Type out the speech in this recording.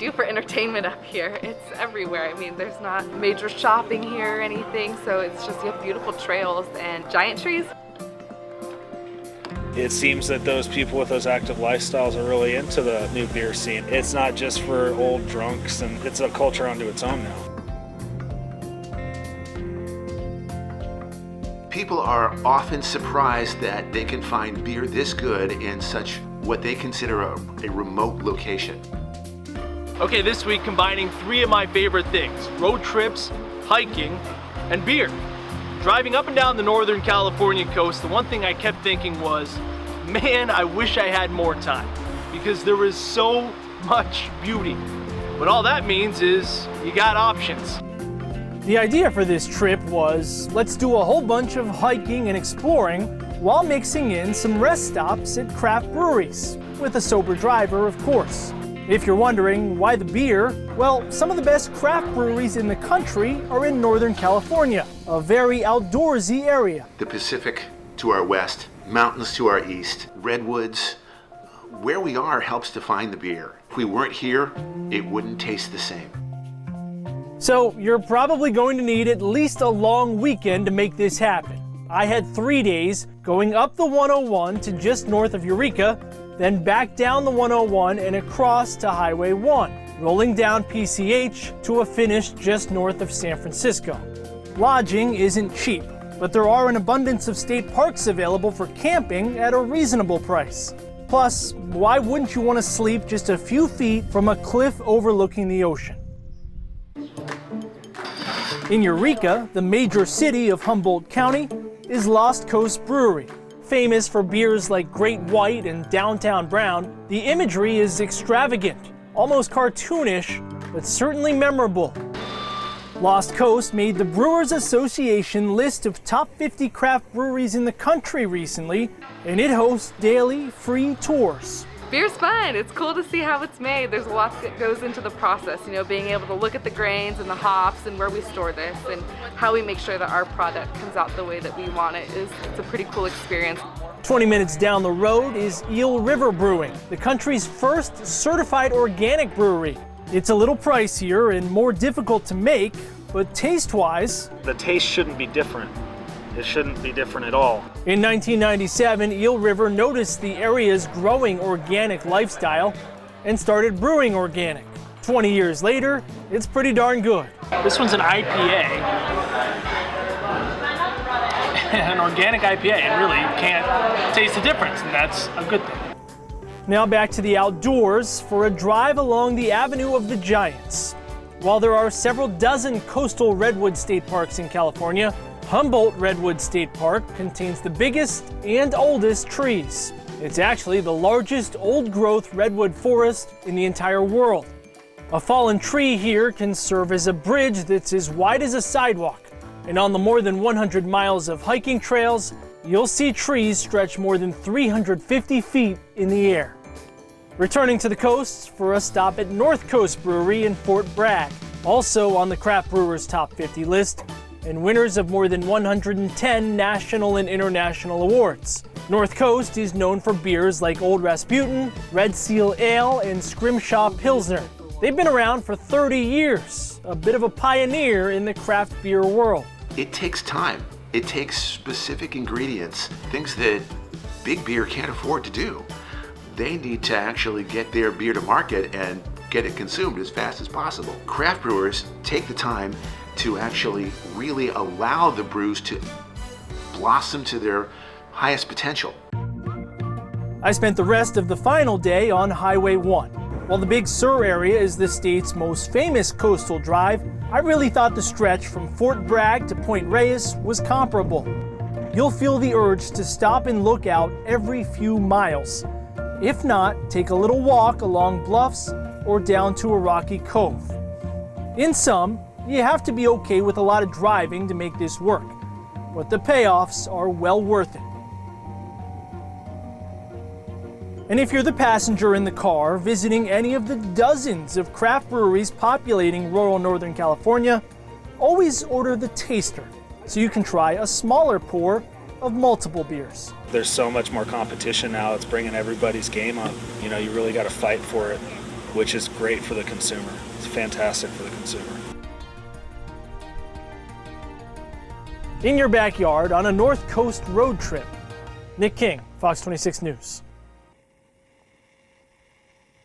do for entertainment up here. It's everywhere. I mean, there's not major shopping here or anything, so it's just, you have beautiful trails and giant trees. It seems that those people with those active lifestyles are really into the new beer scene. It's not just for old drunks, and it's a culture unto its own now. People are often surprised that they can find beer this good in such what they consider a remote location. Okay, this week combining three of my favorite things: road trips, hiking, and beer. Driving up and down the Northern California coast, the one thing I kept thinking was, man, I wish I had more time, because there was so much beauty. But all that means is you got options. The idea for this trip was, let's do a whole bunch of hiking and exploring while mixing in some rest stops at craft breweries, with a sober driver, of course. If you're wondering why the beer, well, some of the best craft breweries in the country are in Northern California, a very outdoorsy area. The Pacific to our west, mountains to our east, redwoods. Where we are helps define the beer. If we weren't here, it wouldn't taste the same. So you're probably going to need at least a long weekend to make this happen. I had 3 days going up the 101 to just north of Eureka, then back down the 101 and across to Highway 1, rolling down PCH to a finish just north of San Francisco. Lodging isn't cheap, but there are an abundance of state parks available for camping at a reasonable price. Plus, why wouldn't you want to sleep just a few feet from a cliff overlooking the ocean? In Eureka, the major city of Humboldt County, is Lost Coast Brewery. Famous for beers like Great White and Downtown Brown, the imagery is extravagant, almost cartoonish, but certainly memorable. Lost Coast made the Brewers Association list of top 50 craft breweries in the country recently, and it hosts daily free tours. Beer's fun. It's cool to see how it's made. There's a lot that goes into the process, you know, being able to look at the grains and the hops and where we store this and how we make sure that our product comes out the way that we want it. It's a pretty cool experience. 20 minutes down the road is Eel River Brewing, the country's first certified organic brewery. It's a little pricier and more difficult to make, but taste-wise, The taste shouldn't be different. It shouldn't be different at all. in 1997, Eel River noticed the area's growing organic lifestyle and started brewing organic. 20 years later, it's pretty darn good. This one's an IPA. An organic IPA, and really you can't taste the difference, and that's a good thing. Now back to the outdoors for a drive along the Avenue of the Giants. While there are several dozen coastal redwood state parks in California, Humboldt Redwood State Park contains the biggest and oldest trees. It's actually the largest old-growth redwood forest in the entire world. A fallen tree here can serve as a bridge that's as wide as a sidewalk, and on the more than 100 miles of hiking trails, you'll see trees stretch more than 350 feet in the air. Returning to the coast for a stop at North Coast Brewery in Fort Bragg, also on the Craft Brewers Top 50 list, and winners of more than 110 national and international awards. North Coast is known for beers like Old Rasputin, Red Seal Ale, and Scrimshaw Pilsner. They've been around for 30 years, a bit of a pioneer in the craft beer world. It takes time. It takes specific ingredients, things that big beer can't afford to do. They need to actually get their beer to market and get it consumed as fast as possible. Craft brewers take the time to actually really allow the brews to blossom to their highest potential. I spent the rest of the final day on Highway 1. While the Big Sur area is the state's most famous coastal drive, I really thought the stretch from Fort Bragg to Point Reyes was comparable. You'll feel the urge to stop and look out every few miles. If not, take a little walk along bluffs or down to a rocky cove. In sum, you have to be okay with a lot of driving to make this work, but the payoffs are well worth it. And if you're the passenger in the car visiting any of the dozens of craft breweries populating rural Northern California, always order the taster so you can try a smaller pour of multiple beers. There's so much more competition now. It's bringing everybody's game up. You know, you really got to fight for it. which is great for the consumer. It's fantastic for the consumer. In your backyard on a North Coast road trip. Nick King, Fox 26 News.